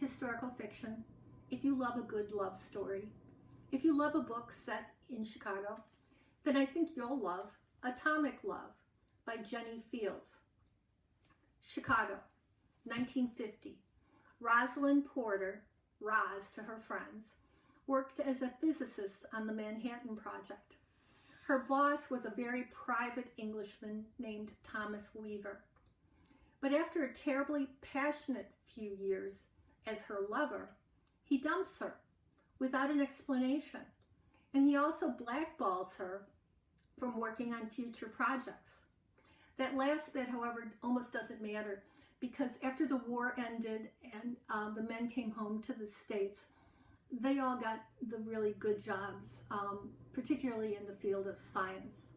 historical fiction, if you love a good love story, if you love a book set in Chicago, then I think you'll love Atomic Love by Jenny Fields. Chicago, 1950. Rosalind Porter, Roz to her friends, worked as a physicist on the Manhattan Project. Her boss was a very private Englishman named Thomas Weaver. But after a terribly passionate few years as her lover, he dumps her without an explanation. And he also blackballs her from working on future projects. That last bit, however, almost doesn't matter, because after the war ended and the men came home to the States, they all got the really good jobs, particularly in the field of science.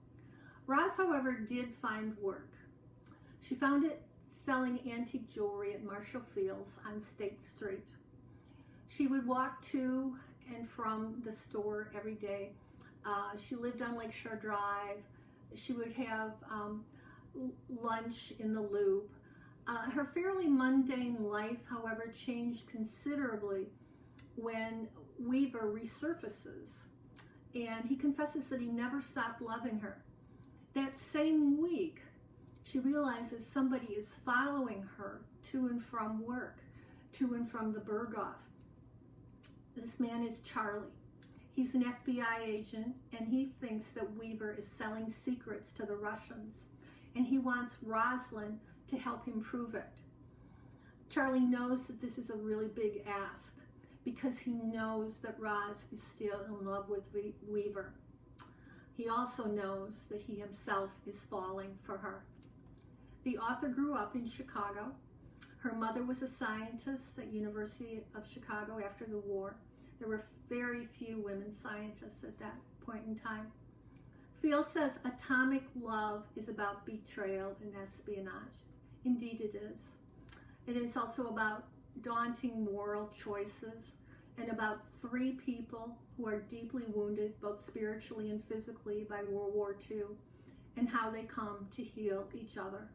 Roz, however, did find work. She found it selling antique jewelry at Marshall Fields on State Street. She would walk to and from the store every day. She lived on Lakeshore Drive. She would have lunch in the Loop. Her fairly mundane life, however, changed considerably when Weaver resurfaces, and he confesses that he never stopped loving her. That same week, she realizes somebody is following her to and from work, to and from the Berghoff. This man is Charlie. He's an FBI agent, and he thinks that Weaver is selling secrets to the Russians, and he wants Rosalind to help him prove it. Charlie knows that this is a really big ask because he knows that Roz is still in love with Weaver. He also knows that he himself is falling for her. The author grew up in Chicago. Her mother was a scientist at University of Chicago after the war. There were very few women scientists at that point in time. Fields says Atomic Love is about betrayal and espionage. Indeed it is. It is also about daunting moral choices and about three people who are deeply wounded, both spiritually and physically, by World War II, and how they come to heal each other.